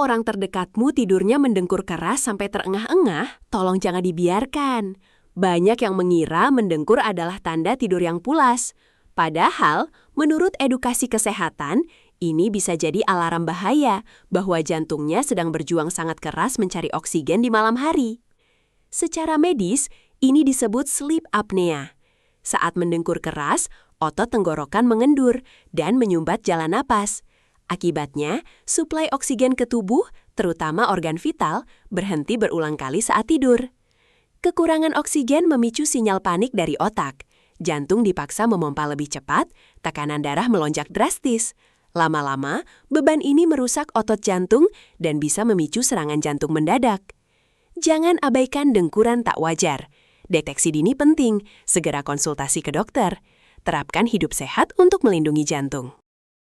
orang terdekatmu tidurnya mendengkur keras sampai terengah-engah, tolong jangan dibiarkan. Banyak yang mengira mendengkur adalah tanda tidur yang pulas. Padahal, menurut edukasi kesehatan, ini bisa jadi alarm bahaya bahwa jantungnya sedang berjuang sangat keras mencari oksigen di malam hari. Secara medis, ini disebut sleep apnea. Saat mendengkur keras, otot tenggorokan mengendur dan menyumbat jalan napas. Akibatnya, suplai oksigen ke tubuh, terutama organ vital, berhenti berulang kali saat tidur. Kekurangan oksigen memicu sinyal panik dari otak. Jantung dipaksa memompa lebih cepat, tekanan darah melonjak drastis. Lama-lama, beban ini merusak otot jantung dan bisa memicu serangan jantung mendadak. Jangan abaikan dengkuran tak wajar. Deteksi dini penting, segera konsultasi ke dokter. Terapkan hidup sehat untuk melindungi jantung.